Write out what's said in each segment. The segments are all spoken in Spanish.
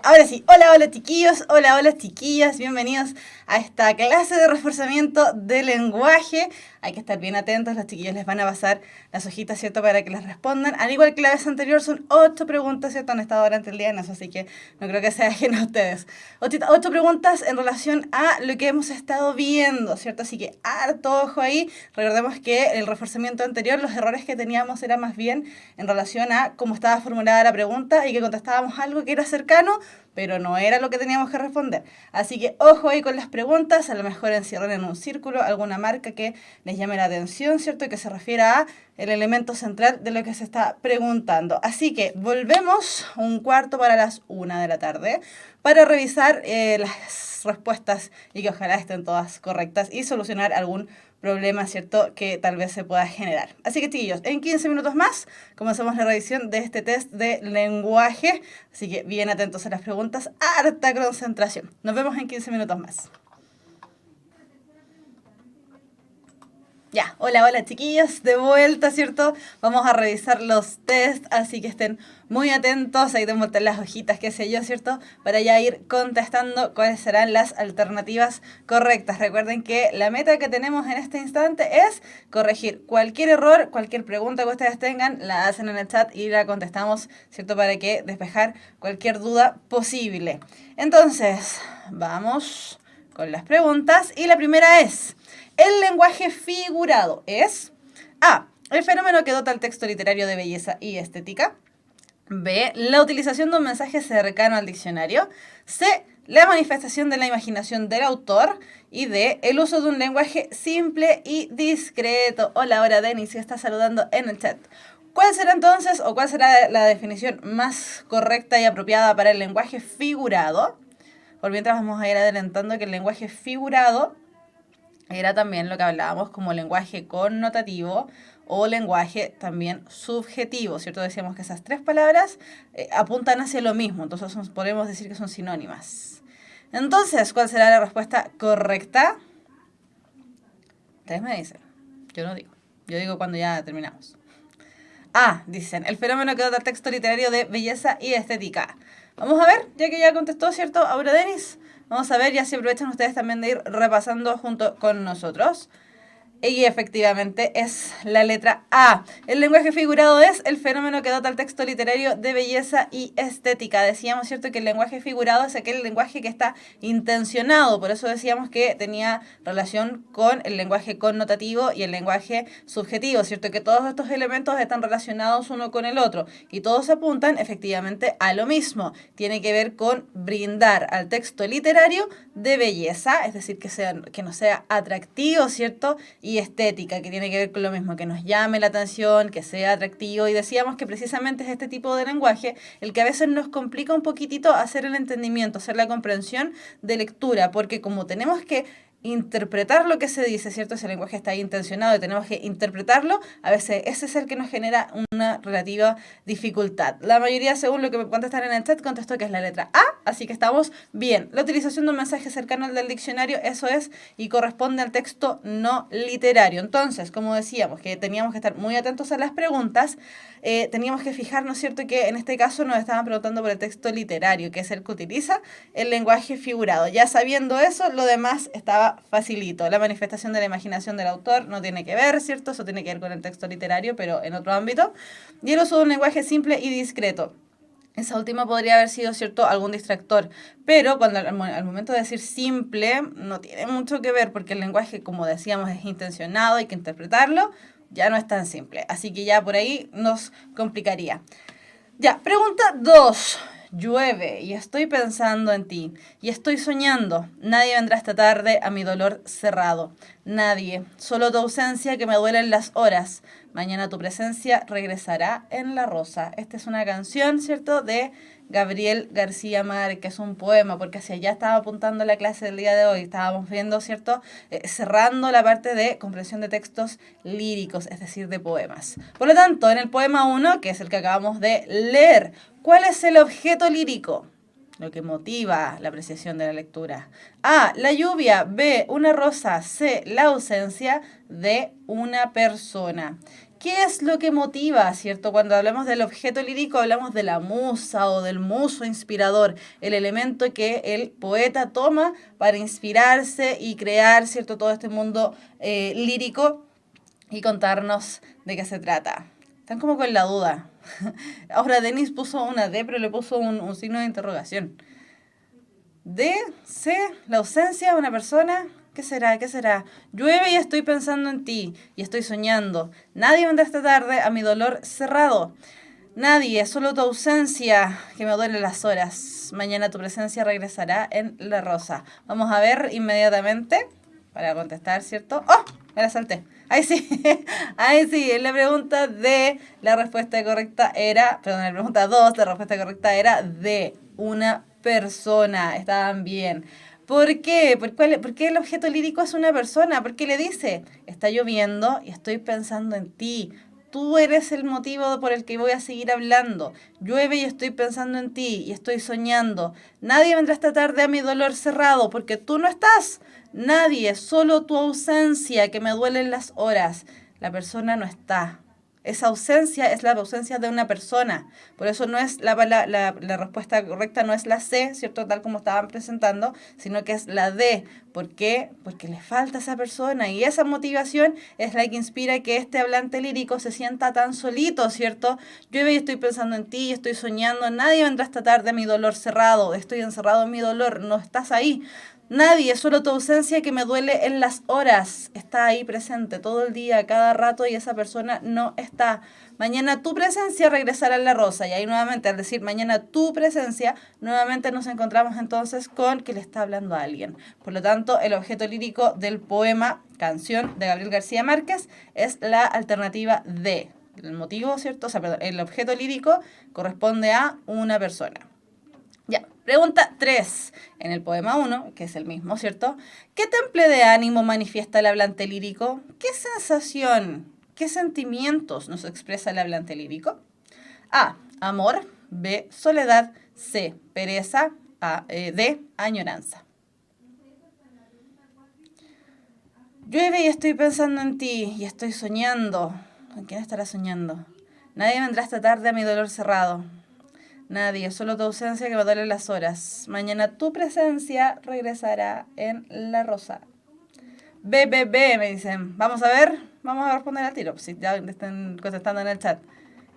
Ahora sí, hola, hola chiquillos, hola, hola chiquillas, bienvenidos a esta clase de reforzamiento de lenguaje. Hay que estar bien atentos, los chiquillos les van a pasar las hojitas, ¿cierto?, para que les respondan. Al igual que la vez anterior, son 8 preguntas, ¿cierto?, han estado durante el día en eso, así que no creo que sea ajeno a ustedes. 8 preguntas en relación a lo que hemos estado viendo, ¿cierto? Así que harto ojo ahí. Recordemos que el reforzamiento anterior, los errores que teníamos eran más bien en relación a cómo estaba formulada la pregunta y que contestábamos algo que era cercano, pero no era lo que teníamos que responder. Así que ojo ahí con las preguntas, a lo mejor encierren en un círculo alguna marca que les llame la atención, ¿cierto? Y que se refiera a el elemento central de lo que se está preguntando. Así que volvemos un cuarto para las 1 de la tarde para revisar las respuestas y que ojalá estén todas correctas y solucionar algún problema, ¿cierto?, que tal vez se pueda generar. Así que chiquillos, en 15 minutos más comenzamos la revisión de este test de lenguaje. Así que bien atentos a las preguntas, harta concentración. Nos vemos en 15 minutos más. Ya, hola, hola chiquillos, de vuelta, ¿cierto? Vamos a revisar los test, así que estén muy atentos, ahí tengo las hojitas, qué sé yo, ¿cierto? Para ya ir contestando cuáles serán las alternativas correctas. Recuerden que la meta que tenemos en este instante es corregir cualquier error, cualquier pregunta que ustedes tengan, la hacen en el chat y la contestamos, ¿cierto? Para que despejar cualquier duda posible. Entonces, vamos con las preguntas y la primera es: el lenguaje figurado es A, el fenómeno que dota el texto literario de belleza y estética. B, la utilización de un mensaje cercano al diccionario. C, la manifestación de la imaginación del autor. Y D, el uso de un lenguaje simple y discreto. Hola, ahora Denis, se está saludando en el chat. ¿Cuál será entonces, o cuál será la definición más correcta y apropiada para el lenguaje figurado? Por mientras vamos a ir adelantando que el lenguaje figurado era también lo que hablábamos como lenguaje connotativo o lenguaje también subjetivo, ¿cierto? Decíamos que esas tres palabras apuntan hacia lo mismo, entonces podemos decir que son sinónimas. Entonces, ¿cuál será la respuesta correcta? Ustedes me dicen, yo no digo, yo digo cuando ya terminamos. A, dicen, el fenómeno que dota el texto literario de belleza y estética. Vamos a ver, ya que ya contestó, ¿cierto?, Aura Denis. Vamos a ver, ya si aprovechan ustedes también de ir repasando junto con nosotros. Y efectivamente es la letra A. El lenguaje figurado es el fenómeno que dota el texto literario de belleza y estética. Decíamos, ¿cierto?, que el lenguaje figurado es aquel lenguaje que está intencionado. Por eso decíamos que tenía relación con el lenguaje connotativo y el lenguaje subjetivo, ¿cierto? Que todos estos elementos están relacionados uno con el otro y todos apuntan efectivamente a lo mismo. Tiene que ver con brindar al texto literario de belleza, es decir, que no sea atractivo, ¿cierto?, y estética, que tiene que ver con lo mismo, que nos llame la atención, que sea atractivo. Y decíamos que precisamente es este tipo de lenguaje el que a veces nos complica un poquitito hacer el entendimiento, hacer la comprensión de lectura, porque como tenemos que interpretar lo que se dice, ¿cierto? Ese lenguaje está ahí intencionado y tenemos que interpretarlo. A veces ese es el que nos genera una relativa dificultad. La mayoría, según lo que me contestan en el chat, contestó que es la letra A, así que estamos bien. La utilización de un mensaje cercano al del diccionario, eso es, y corresponde al texto no literario. Entonces, como decíamos, que teníamos que estar muy atentos a las preguntas, teníamos que fijarnos, ¿cierto?, que en este caso nos estaban preguntando por el texto literario, que es el que utiliza el lenguaje figurado. Ya sabiendo eso, lo demás estaba facilito. La manifestación de la imaginación del autor no tiene que ver, ¿cierto? Eso tiene que ver con el texto literario, pero en otro ámbito. Y el uso de un lenguaje simple y discreto. Esa última podría haber sido, ¿cierto?, algún distractor, pero cuando al momento de decir simple no tiene mucho que ver, porque el lenguaje, como decíamos, es intencionado, hay que interpretarlo, ya no es tan simple, así que ya por ahí nos complicaría. Ya, pregunta 2. Llueve y estoy pensando en ti y estoy soñando. Nadie vendrá esta tarde a mi dolor cerrado. Nadie, solo tu ausencia que me duelen las horas. Mañana tu presencia regresará en la rosa. Esta es una canción, ¿cierto?, de Gabriel García Márquez, un poema, porque hacia allá estaba apuntando la clase del día de hoy. Estábamos viendo, ¿cierto?, cerrando la parte de comprensión de textos líricos, es decir, de poemas. Por lo tanto, en el poema 1, que es el que acabamos de leer, ¿cuál es el objeto lírico? Lo que motiva la apreciación de la lectura. A, la lluvia. B, una rosa. C, la ausencia de una persona. ¿Qué es lo que motiva, cierto? Cuando hablamos del objeto lírico, hablamos de la musa o del muso inspirador, el elemento que el poeta toma para inspirarse y crear, cierto, todo este mundo lírico y contarnos de qué se trata. Están como con la duda. Ahora Denis puso una D, pero le puso un signo de interrogación. D, C, la ausencia de una persona. ¿Qué será? ¿Qué será? Llueve y estoy pensando en ti y estoy soñando. Nadie vendrá esta tarde a mi dolor cerrado. Nadie, solo tu ausencia que me duele las horas. Mañana tu presencia regresará en la rosa. Vamos a ver inmediatamente para contestar, ¿cierto? ¡Oh! Me la salté. Ahí sí. Ahí sí. En la pregunta D, la respuesta correcta era... Perdón, en la pregunta 2, la respuesta correcta era de una persona. Estaban bien. ¿Por qué? ¿Por qué el objeto lírico es una persona? Porque le dice, está lloviendo y estoy pensando en ti. Tú eres el motivo por el que voy a seguir hablando. Llueve y estoy pensando en ti y estoy soñando. Nadie vendrá esta tarde a mi dolor cerrado porque tú no estás. Nadie, solo tu ausencia que me duelen las horas. La persona no está. Esa ausencia es la ausencia de una persona. Por eso no es la respuesta correcta no es la C, ¿cierto? Tal como estaban presentando, sino que es la D. ¿Por qué? Porque le falta a esa persona y esa motivación es la que inspira que este hablante lírico se sienta tan solito, ¿cierto? Llueve y estoy pensando en ti, estoy soñando, nadie vendrá esta tarde a mi dolor cerrado, estoy encerrado en mi dolor, no estás ahí. Nadie, solo tu ausencia que me duele en las horas. Está ahí presente todo el día, cada rato y esa persona no está. Mañana tu presencia regresará en la rosa. Y ahí nuevamente, al decir mañana tu presencia, nuevamente nos encontramos entonces con que le está hablando a alguien. Por lo tanto, el objeto lírico del poema Canción de Gabriel García Márquez es la alternativa D. El motivo, ¿cierto? O sea, perdón, el objeto lírico corresponde a una persona. Ya, pregunta 3. En el poema 1, que es el mismo, ¿cierto? ¿Qué temple de ánimo manifiesta el hablante lírico? ¿Qué sensación, qué sentimientos nos expresa el hablante lírico? A, amor. B, soledad. C, pereza. D, añoranza. Llueve y estoy pensando en ti y estoy soñando. ¿Con quién estará soñando? Nadie vendrá esta tarde a mi dolor cerrado. Nadie, solo tu ausencia que me duele las horas. Mañana tu presencia regresará en la rosa. B, me dicen. Vamos a responder al tiro, si ya están contestando en el chat.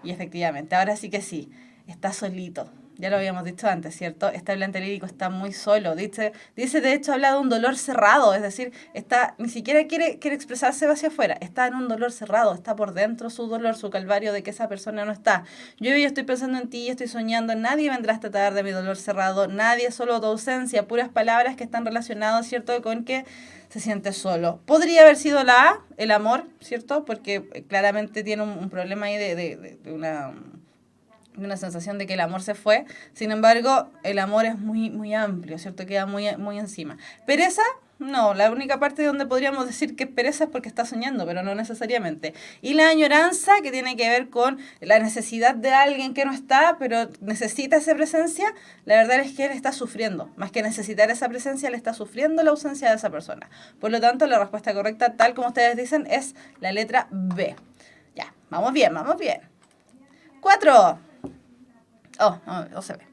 Y efectivamente, ahora sí que sí, está solito. Ya lo habíamos dicho antes, ¿cierto? Este hablante lírico está muy solo. Dice de hecho, habla de un dolor cerrado. Es decir, ni siquiera quiere expresarse hacia afuera. Está en un dolor cerrado. Está por dentro su dolor, su calvario de que esa persona no está. Yo estoy pensando en ti, estoy soñando. Nadie vendrá esta tarde de mi dolor cerrado. Nadie, solo tu ausencia. Puras palabras que están relacionadas, ¿cierto? Con que se siente solo. Podría haber sido la A, el amor, ¿cierto? Porque claramente tiene un problema ahí de una sensación de que el amor se fue. Sin embargo, el amor es muy amplio, ¿cierto? Queda muy encima. Pereza, no. La única parte donde podríamos decir que es pereza es porque está soñando, pero no necesariamente. Y la añoranza, que tiene que ver con la necesidad de alguien que no está, pero necesita esa presencia, la verdad es que él está sufriendo. Más que necesitar esa presencia, él está sufriendo la ausencia de esa persona. Por lo tanto, la respuesta correcta, tal como ustedes dicen, es la letra B. Ya, vamos bien. 4. No se ve.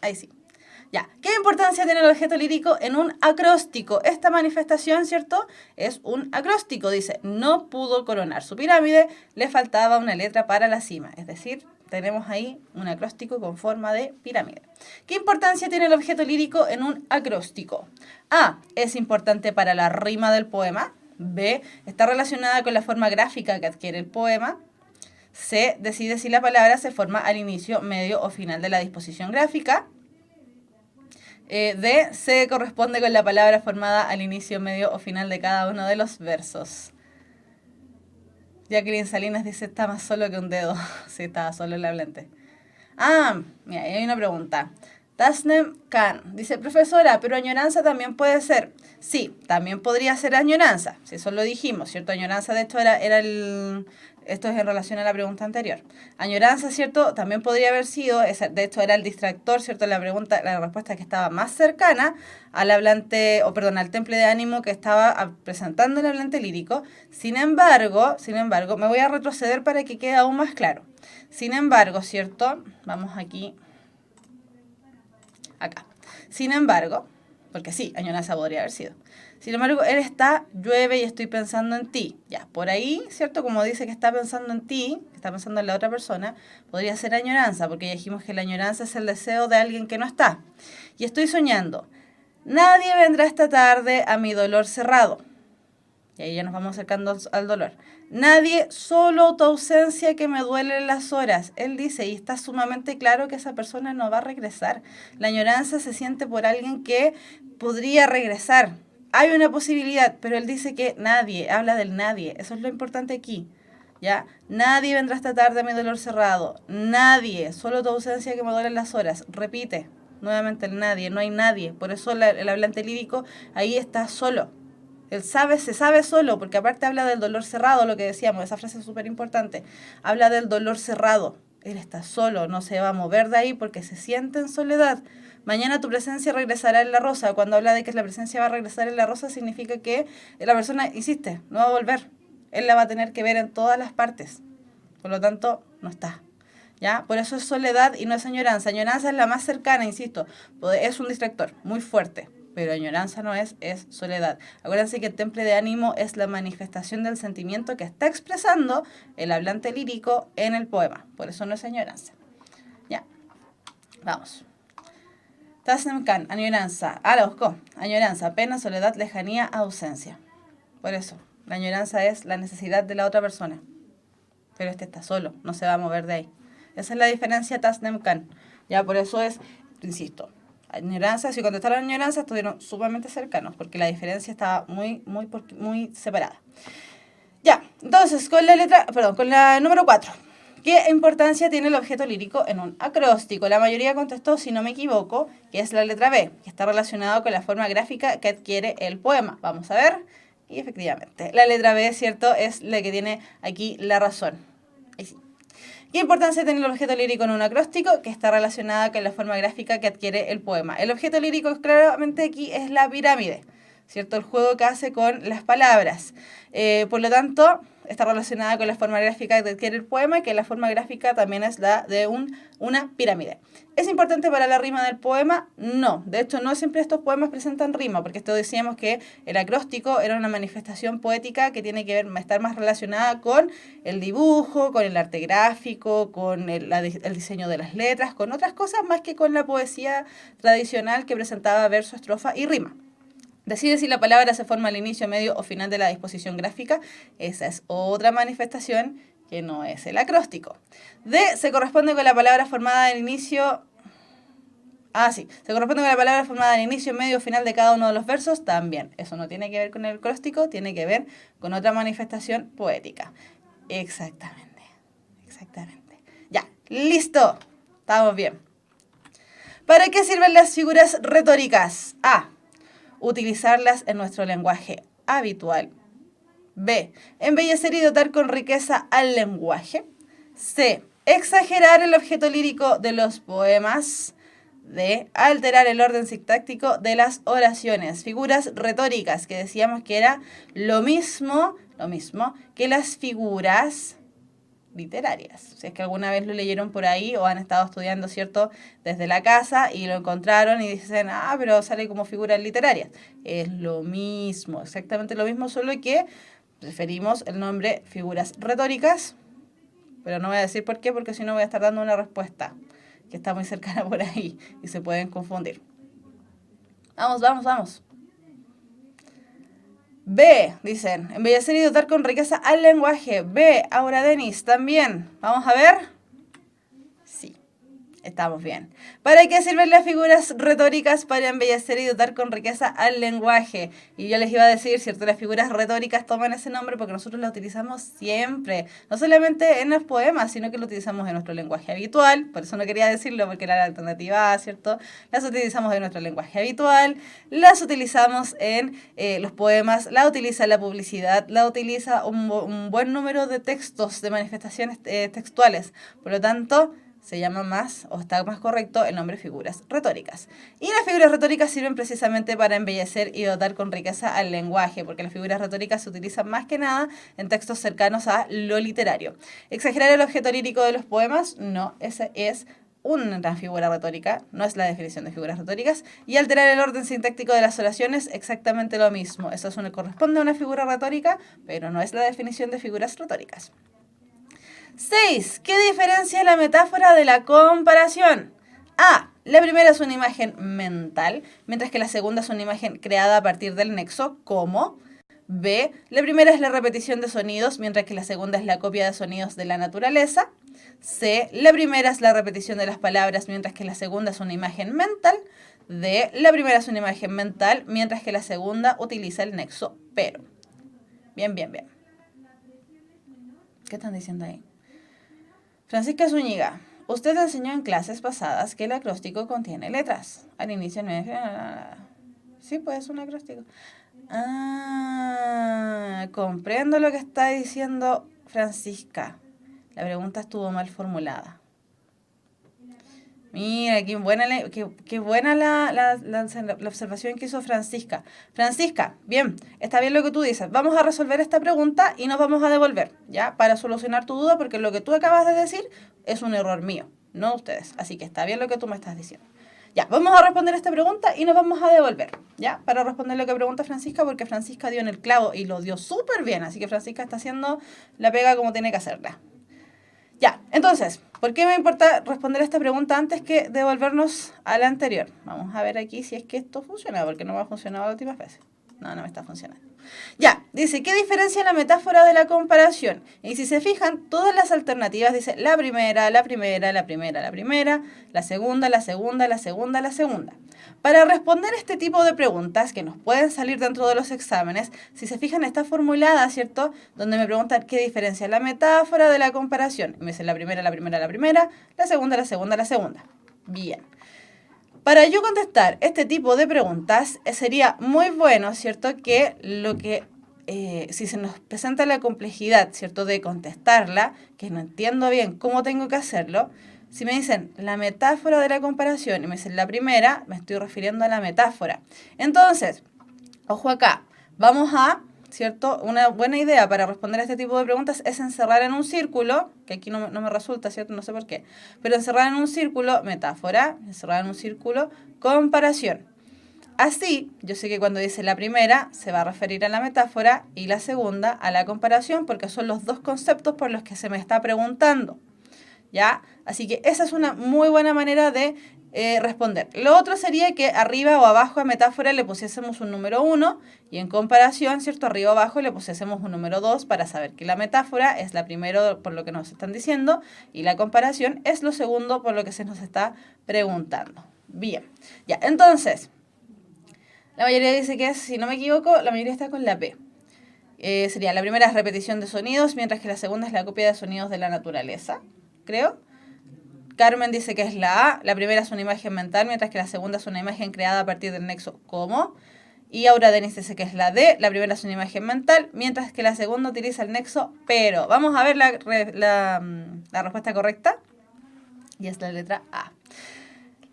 Ahí sí. Ya. ¿Qué importancia tiene el objeto lírico en un acróstico? Esta manifestación, ¿cierto? Es un acróstico. Dice, no pudo coronar su pirámide, le faltaba una letra para la cima. Es decir, tenemos ahí un acróstico con forma de pirámide. ¿Qué importancia tiene el objeto lírico en un acróstico? A, es importante para la rima del poema. B, está relacionada con la forma gráfica que adquiere el poema. C, decide si la palabra se forma al inicio, medio o final de la disposición gráfica. D, se corresponde con la palabra formada al inicio, medio o final de cada uno de los versos. Jacqueline Salinas dice, está más solo que un dedo. Sí, estaba solo el hablante. Mira, ahí hay una pregunta. Tasnem Khan dice, profesora, pero añoranza también puede ser. Sí, también podría ser añoranza, si eso lo dijimos, ¿cierto? Añoranza, de hecho, era Esto es en relación a la pregunta anterior. Añoranza, ¿cierto? También podría haber sido, de hecho era el distractor, ¿cierto? La respuesta que estaba más cercana al hablante, al temple de ánimo que estaba presentando el hablante lírico. Sin embargo, me voy a retroceder para que quede aún más claro. Sin embargo, ¿cierto? Vamos aquí, acá. Sin embargo, porque sí, añoranza podría haber sido. Sin embargo, él está, llueve y estoy pensando en ti. Ya, por ahí, ¿cierto? Como dice que está pensando en ti, que está pensando en la otra persona, podría ser añoranza, porque ya dijimos que la añoranza es el deseo de alguien que no está. Y estoy soñando. Nadie vendrá esta tarde a mi dolor cerrado. Y ahí ya nos vamos acercando al dolor. Nadie, solo tu ausencia que me duele en las horas. Él dice, y está sumamente claro que esa persona no va a regresar. La añoranza se siente por alguien que podría regresar. Hay una posibilidad, pero él dice que nadie, habla del nadie. Eso es lo importante aquí. ¿Ya? Nadie vendrá esta tarde a mi dolor cerrado. Nadie, solo tu ausencia que me duele en las horas. Repite nuevamente el nadie, no hay nadie. Por eso el hablante lírico ahí está solo. Él se sabe solo, porque aparte habla del dolor cerrado, lo que decíamos, esa frase es súper importante. Habla del dolor cerrado. Él está solo, no se va a mover de ahí porque se siente en soledad. Mañana tu presencia regresará en la rosa. Cuando habla de que la presencia va a regresar en la rosa, significa que la persona, insiste, no va a volver. Él la va a tener que ver en todas las partes. Por lo tanto, no está. ¿Ya? Por eso es soledad y no es añoranza. Añoranza es la más cercana, insisto. Es un distractor muy fuerte. Pero añoranza no es soledad. Acuérdense que el temple de ánimo es la manifestación del sentimiento que está expresando el hablante lírico en el poema. Por eso no es añoranza. Ya, vamos. Tasnemkan, añoranza. La buscó. Añoranza, pena, soledad, lejanía, ausencia. Por eso, la añoranza es la necesidad de la otra persona. Pero este está solo, no se va a mover de ahí. Esa es la diferencia Tasnemkan. Ya, por eso es, insisto, añoranza, si contestaron añoranza, estuvieron sumamente cercanos, porque la diferencia estaba muy separada. Ya, entonces, con la número 4. ¿Qué importancia tiene el objeto lírico en un acróstico? La mayoría contestó, si no me equivoco, que es la letra B, que está relacionado con la forma gráfica que adquiere el poema. Vamos a ver. Y efectivamente, la letra B, ¿cierto?, es la que tiene aquí la razón. Ahí sí. ¿Qué importancia tiene el objeto lírico en un acróstico? Que está relacionada con la forma gráfica que adquiere el poema. El objeto lírico claramente aquí es la pirámide, ¿cierto? El juego que hace con las palabras. Por lo tanto, está relacionada con la forma gráfica que adquiere el poema, que la forma gráfica también es la de una pirámide. ¿Es importante para la rima del poema? No. De hecho, no siempre estos poemas presentan rima, porque esto decíamos que el acróstico era una manifestación poética que tiene que estar más relacionada con el dibujo, con el arte gráfico, con el diseño de las letras, con otras cosas más que con la poesía tradicional que presentaba verso, estrofa y rima. Decide si la palabra se forma al inicio, medio o final de la disposición gráfica. Esa es otra manifestación que no es el acróstico. D, se corresponde con la palabra formada al inicio... se corresponde con la palabra formada al inicio, medio o final de cada uno de los versos. También, eso no tiene que ver con el acróstico, tiene que ver con otra manifestación poética. Exactamente. Ya, listo. Estamos bien. ¿Para qué sirven las figuras retóricas? A, utilizarlas en nuestro lenguaje habitual. B, embellecer y dotar con riqueza al lenguaje. C, exagerar el objeto lírico de los poemas. D, alterar el orden sintáctico de las oraciones. Figuras retóricas, que decíamos que era lo mismo que las figuras literarias. Si es que alguna vez lo leyeron por ahí o han estado estudiando, ¿cierto?, desde la casa y lo encontraron y dicen, pero sale como figuras literarias. Es lo mismo, exactamente lo mismo, solo que preferimos el nombre figuras retóricas, pero no voy a decir por qué, porque si no voy a estar dando una respuesta que está muy cercana por ahí y se pueden confundir. Vamos. B, dicen, embellecer y dotar con riqueza al lenguaje. B, Aura Denis, también. Vamos a ver. Sí, Estamos bien. ¿Para qué sirven las figuras retóricas? Para embellecer y dotar con riqueza al lenguaje. Y yo les iba a decir, ¿cierto? Las figuras retóricas toman ese nombre porque nosotros las utilizamos siempre. No solamente en los poemas, sino que lo utilizamos en nuestro lenguaje habitual. Por eso no quería decirlo, porque era la alternativa A, ¿cierto? Las utilizamos en nuestro lenguaje habitual. Las utilizamos en los poemas. La utiliza la publicidad. La utiliza un buen número de textos, de manifestaciones textuales. Por lo tanto, se llama más, o está más correcto, el nombre figuras retóricas. Y las figuras retóricas sirven precisamente para embellecer y dotar con riqueza al lenguaje, porque las figuras retóricas se utilizan más que nada en textos cercanos a lo literario. ¿Exagerar el objeto lírico de los poemas? No, esa es una figura retórica, no es la definición de figuras retóricas. Y alterar el orden sintáctico de las oraciones, exactamente lo mismo. Eso corresponde a una figura retórica, pero no es la definición de figuras retóricas. 6. ¿Qué diferencia la metáfora de la comparación? A. La primera es una imagen mental, mientras que la segunda es una imagen creada a partir del nexo, como. B. La primera es la repetición de sonidos, mientras que la segunda es la copia de sonidos de la naturaleza. C. La primera es la repetición de las palabras, mientras que la segunda es una imagen mental. D. La primera es una imagen mental, mientras que la segunda utiliza el nexo pero. Bien, bien, bien. ¿Qué están diciendo ahí? Francisca Zúñiga, usted enseñó en clases pasadas que el acróstico contiene letras. Al inicio no es... Sí, pues es un acróstico. Comprendo lo que está diciendo Francisca. La pregunta estuvo mal formulada. Mira, qué buena la observación que hizo Francisca. Francisca, bien, está bien lo que tú dices. Vamos a resolver esta pregunta y nos vamos a devolver, ¿ya? Para solucionar tu duda, porque lo que tú acabas de decir es un error mío, no de ustedes. Así que está bien lo que tú me estás diciendo. Ya, vamos a responder esta pregunta y nos vamos a devolver, ¿ya? Para responder lo que pregunta Francisca, porque Francisca dio en el clavo y lo dio súper bien. Así que Francisca está haciendo la pega como tiene que hacerla. Ya, entonces, ¿por qué me importa responder esta pregunta antes que devolvernos a la anterior? Vamos a ver aquí si es que esto funciona, porque no me ha funcionado las últimas veces. No me está funcionando. Ya, dice, ¿qué diferencia la metáfora de la comparación? Y si se fijan, todas las alternativas dice la primera, la primera, la primera, la primera, la segunda, la segunda, la segunda, la segunda. Para responder este tipo de preguntas que nos pueden salir dentro de los exámenes, si se fijan está formulada, ¿cierto? Donde me preguntan qué diferencia la metáfora de la comparación. Y me dicen la primera, la primera, la primera, la segunda, la segunda, la segunda. Bien. Para yo contestar este tipo de preguntas, sería muy bueno, ¿cierto? Que si se nos presenta la complejidad, ¿cierto? De contestarla, que no entiendo bien cómo tengo que hacerlo, si me dicen la metáfora de la comparación y me dicen la primera, me estoy refiriendo a la metáfora. Entonces, ojo acá, vamos a, ¿cierto? Una buena idea para responder a este tipo de preguntas es encerrar en un círculo, que aquí no me resulta, ¿cierto? No sé por qué, pero encerrar en un círculo, metáfora, encerrar en un círculo, comparación. Así, yo sé que cuando dice la primera se va a referir a la metáfora y la segunda a la comparación, porque son los dos conceptos por los que se me está preguntando. ¿Ya? Así que esa es una muy buena manera de responder. Lo otro sería que arriba o abajo a metáfora le pusiésemos un número 1 y en comparación, ¿cierto? Arriba o abajo le pusiésemos un número 2 para saber que la metáfora es la primero por lo que nos están diciendo y la comparación es lo segundo por lo que se nos está preguntando. Bien, ya, entonces, la mayoría dice que es, si no me equivoco, la mayoría está con la P. Sería la primera es repetición de sonidos, mientras que la segunda es la copia de sonidos de la naturaleza. Creo. Carmen dice que es la A, la primera es una imagen mental, mientras que la segunda es una imagen creada a partir del nexo ¿cómo? Y Aura Denis dice que es la D, la primera es una imagen mental, mientras que la segunda utiliza el nexo pero. Vamos a ver la respuesta correcta. Y es la letra A.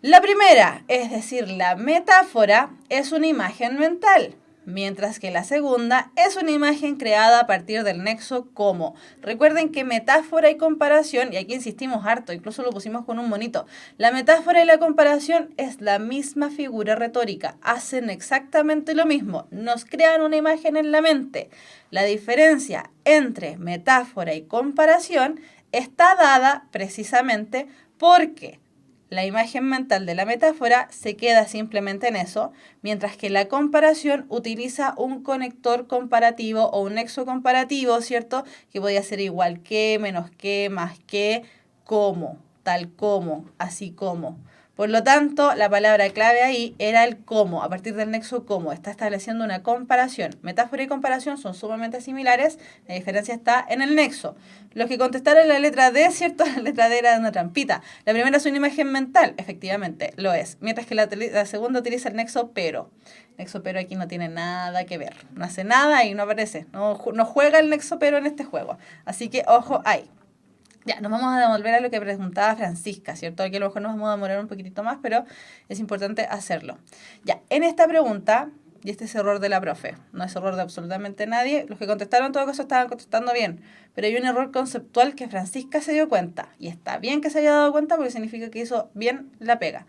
La primera, es decir, la metáfora, es una imagen mental, mientras que la segunda es una imagen creada a partir del nexo ¿cómo? Recuerden que metáfora y comparación, y aquí insistimos harto, incluso lo pusimos con un monito, la metáfora y la comparación es la misma figura retórica, hacen exactamente lo mismo, nos crean una imagen en la mente. La diferencia entre metáfora y comparación está dada precisamente porque la imagen mental de la metáfora se queda simplemente en eso, mientras que la comparación utiliza un conector comparativo o un nexo comparativo, ¿cierto? Que podría ser igual que, menos que, más que, como. tal como, así como. Por lo tanto, la palabra clave ahí era el como, a partir del nexo como. Está estableciendo una comparación. Metáfora y comparación son sumamente similares, la diferencia está en el nexo. Los que contestaron la letra D, ¿cierto? La letra D era una trampita. La primera es una imagen mental, efectivamente, lo es. Mientras que la segunda utiliza el nexo pero. Nexo pero aquí no tiene nada que ver. No hace nada y no aparece. No juega el nexo pero en este juego. Así que ojo ahí. Ya, nos vamos a devolver a lo que preguntaba Francisca, ¿cierto? Aquí a lo mejor nos vamos a demorar un poquitito más, pero es importante hacerlo. Ya, en esta pregunta, y este es error de la profe, no es error de absolutamente nadie, los que contestaron en todo caso estaban contestando bien, pero hay un error conceptual que Francisca se dio cuenta, y está bien que se haya dado cuenta porque significa que hizo bien la pega.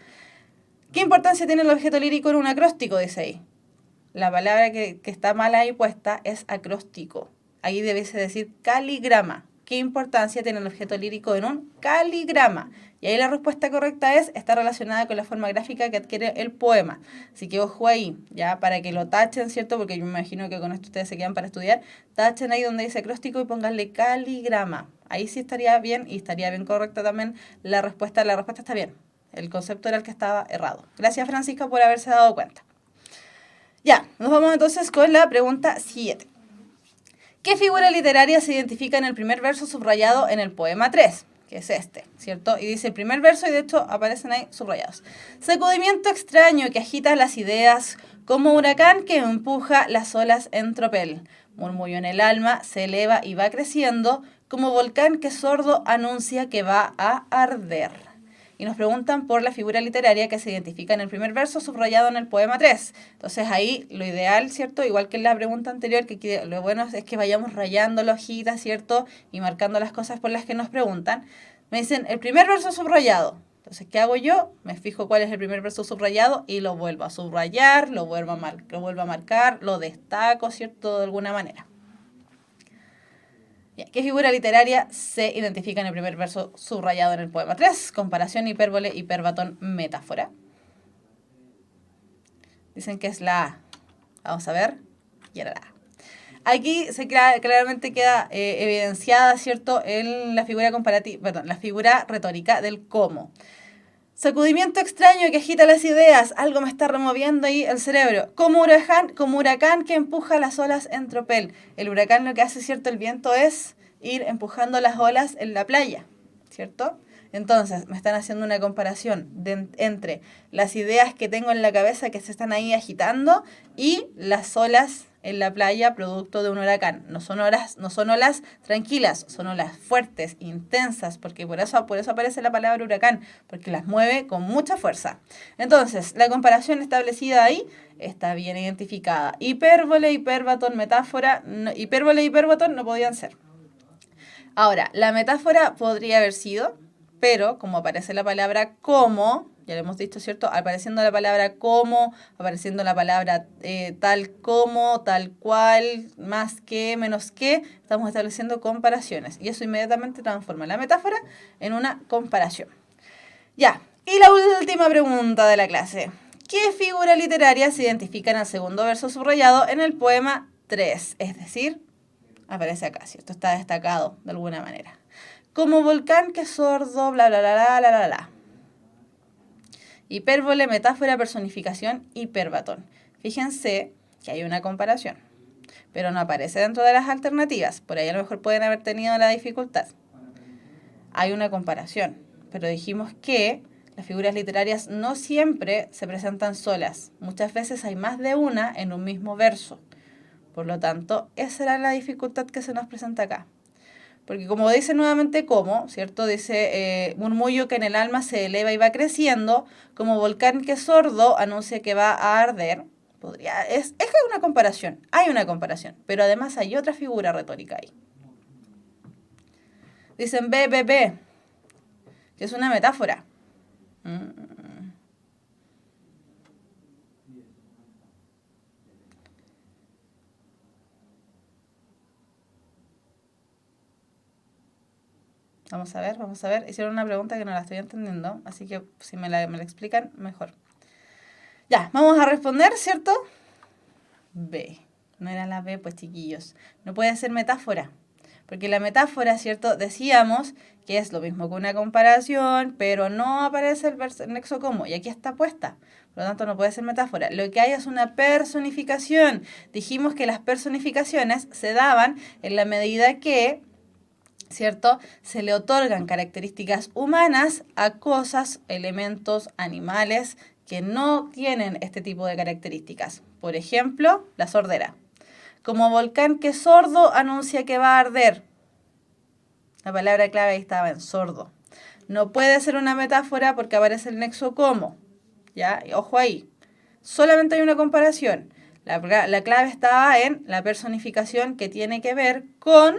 ¿Qué importancia tiene el objeto lírico en un acróstico? Dice ahí. La palabra que está mal ahí puesta es acróstico. Ahí debiese decir caligrama. ¿Qué importancia tiene el objeto lírico en un caligrama? Y ahí la respuesta correcta es, está relacionada con la forma gráfica que adquiere el poema. Así que ojo ahí, ya para que lo tachen, ¿cierto? Porque yo me imagino que con esto ustedes se quedan para estudiar. Tachen ahí donde dice acróstico y pónganle caligrama. Ahí sí estaría bien y estaría bien correcta también la respuesta. La respuesta está bien. El concepto era el que estaba errado. Gracias, Francisca, por haberse dado cuenta. Ya, nos vamos entonces con la pregunta 7. ¿Qué figura literaria se identifica en el primer verso subrayado en el poema 3? Que es este, ¿cierto? Y dice el primer verso y de hecho aparecen ahí subrayados. Sacudimiento extraño que agita las ideas como huracán que empuja las olas en tropel. Murmullo en el alma se eleva y va creciendo como volcán que sordo anuncia que va a arder. Y nos preguntan por la figura literaria que se identifica en el primer verso subrayado en el poema 3. Entonces ahí lo ideal, ¿cierto? Igual que en la pregunta anterior, que lo bueno es que vayamos rayando la hojita, ¿cierto? Y marcando las cosas por las que nos preguntan. Me dicen, el primer verso subrayado. Entonces, ¿qué hago yo? Me fijo cuál es el primer verso subrayado y lo vuelvo a subrayar, lo vuelvo a marcar, lo destaco, ¿cierto? De alguna manera. ¿Qué figura literaria se identifica en el primer verso subrayado en el poema 3? Comparación, hipérbole, hiperbatón, metáfora. Dicen que es la A. Vamos a ver. Y era la A. Aquí claramente queda evidenciada, ¿cierto?, en la figura la figura retórica del cómo. Sacudimiento extraño que agita las ideas. Algo me está removiendo ahí el cerebro. Como huracán que empuja las olas en tropel. El huracán lo que hace, ¿cierto? El viento es ir empujando las olas en la playa, ¿cierto? Entonces, me están haciendo una comparación entre las ideas que tengo en la cabeza que se están ahí agitando y las olas en la playa producto de un huracán. No son olas tranquilas, son olas fuertes, intensas, porque por eso aparece la palabra huracán, porque las mueve con mucha fuerza. Entonces, la comparación establecida ahí está bien identificada. Hipérbole, hiperbatón, metáfora, hipérbole y hiperbatón no podían ser. Ahora, la metáfora podría haber sido, pero como aparece la palabra como, ya lo hemos dicho, ¿cierto? Apareciendo la palabra como, apareciendo la palabra tal como, tal cual, más que, menos que, estamos estableciendo comparaciones. Y eso inmediatamente transforma la metáfora en una comparación. Ya, y la última pregunta de la clase. ¿Qué figura literaria se identifica en el segundo verso subrayado en el poema 3? Es decir, aparece acá, ¿cierto? Está destacado de alguna manera. Como volcán que sordo, bla, bla, bla, bla, bla, bla, bla. Hipérbole, metáfora, personificación, hiperbatón. Fíjense que hay una comparación, pero no aparece dentro de las alternativas. Por ahí a lo mejor pueden haber tenido la dificultad. Hay una comparación, pero dijimos que las figuras literarias no siempre se presentan solas. Muchas veces hay más de una en un mismo verso. Por lo tanto, esa era la dificultad que se nos presenta acá. Porque como dice nuevamente como, ¿cierto? Dice, murmullo que en el alma se eleva y va creciendo, como volcán que sordo anuncia que va a arder. Es que hay una comparación, pero además hay otra figura retórica ahí. Dicen B, que es una metáfora. Vamos a ver. Hicieron una pregunta que no la estoy entendiendo, así que si me la explican, mejor. Ya, vamos a responder, ¿cierto? B. No era la B, pues chiquillos. No puede ser metáfora, Porque la metáfora, ¿cierto? Decíamos que es lo mismo que una comparación, pero no aparece el nexo como, y aquí está puesta. Por lo tanto, no puede ser metáfora. Lo que hay es una personificación. Dijimos que las personificaciones se daban en la medida que, ¿cierto?, se le otorgan características humanas a cosas, elementos, animales que no tienen este tipo de características. Por ejemplo, la sordera. Como volcán que sordo anuncia que va a arder. La palabra clave ahí estaba en sordo. No puede ser una metáfora porque aparece el nexo como. ¿Ya? Ojo ahí. Solamente hay una comparación. La clave estaba en la personificación que tiene que ver con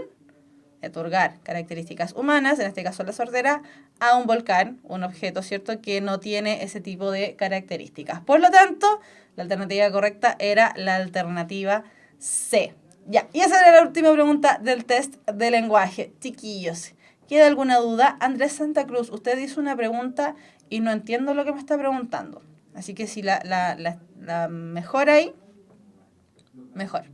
otorgar características humanas, en este caso la sordera, a un volcán, un objeto, ¿cierto?, que no tiene ese tipo de características. Por lo tanto, la alternativa correcta era la alternativa C. Ya, y esa era la última pregunta del test de lenguaje. Chiquillos, ¿queda alguna duda? Andrés Santa Cruz, usted hizo una pregunta y no entiendo lo que me está preguntando. Así que si la mejora ahí, mejor.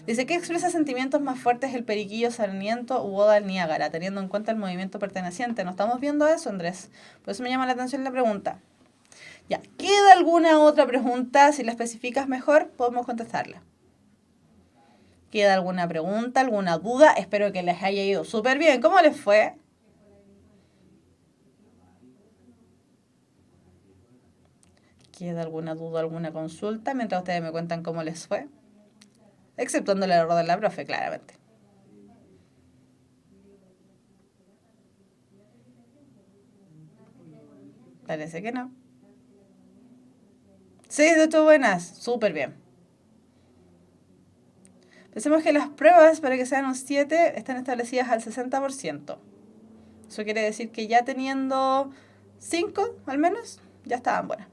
Dice, ¿qué expresa sentimientos más fuertes el periquillo sarmiento u oda al Niágara, teniendo en cuenta el movimiento perteneciente? ¿No estamos viendo eso, Andrés? Por eso me llama la atención la pregunta. Ya, ¿queda alguna otra pregunta? Si la especificas mejor, podemos contestarla. ¿Queda alguna pregunta, alguna duda? Espero que les haya ido súper bien. ¿Cómo les fue? ¿Queda alguna duda, alguna consulta? Mientras ustedes me cuentan cómo les fue. Exceptuando el error de la profe, claramente. Parece que no. 6 de 8 buenas. Súper bien. Pensemos que las pruebas para que sean un 7 están establecidas al 60%. Eso quiere decir que ya teniendo 5, al menos, ya estaban buenas.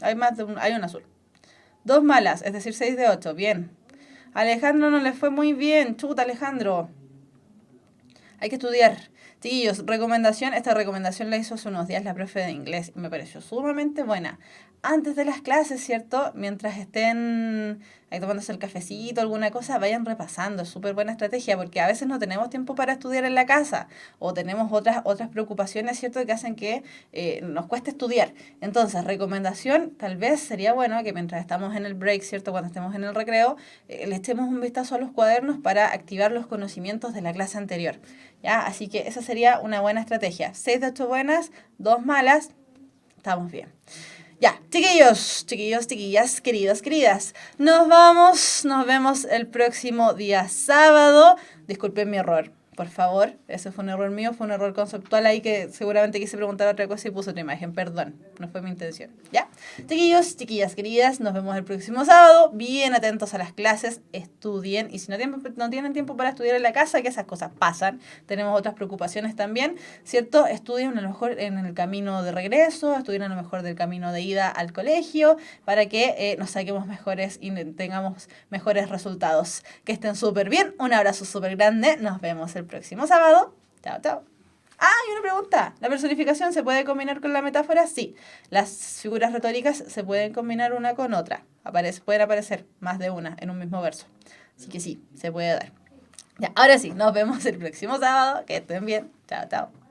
Hay un azul. 2 malas, es decir, 6 de 8. Bien. Alejandro no le fue muy bien. Chuta, Alejandro. Hay que estudiar. Chiquillos, esta recomendación la hizo hace unos días la profe de inglés y me pareció sumamente buena. Antes de las clases, ¿cierto? Mientras estén ahí tomándose el cafecito, alguna cosa, vayan repasando. Es súper buena estrategia porque a veces no tenemos tiempo para estudiar en la casa o tenemos otras preocupaciones, ¿cierto? Que hacen que nos cueste estudiar. Entonces, recomendación, tal vez sería bueno que mientras estamos en el break, ¿cierto? Cuando estemos en el recreo, le echemos un vistazo a los cuadernos para activar los conocimientos de la clase anterior. ¿Ya? Así que esa sería una buena estrategia. 6 de 8 buenas, 2 malas, estamos bien. Ya, chiquillos, chiquillas, queridas. Nos vemos el próximo día sábado. Disculpen mi error, por favor. Ese fue un error mío, fue un error conceptual ahí que seguramente quise preguntar otra cosa y puse otra imagen. Perdón, no fue mi intención. ¿Ya? Chiquillos, chiquillas, queridas, nos vemos el próximo sábado. Bien atentos a las clases, estudien. Y si no tienen tiempo para estudiar en la casa, que esas cosas pasan. Tenemos otras preocupaciones también, ¿cierto? Estudien a lo mejor en el camino de regreso, estudien a lo mejor del camino de ida al colegio, para que nos saquemos mejores y tengamos mejores resultados. Que estén súper bien. Un abrazo súper grande. Nos vemos el próximo sábado. Chao, chao. Ah, y una pregunta. ¿La personificación se puede combinar con la metáfora? Sí. Las figuras retóricas se pueden combinar una con otra. Pueden aparecer más de una en un mismo verso. Así que sí, se puede dar. Ya, ahora sí, nos vemos el próximo sábado. Que estén bien. Chao, chao.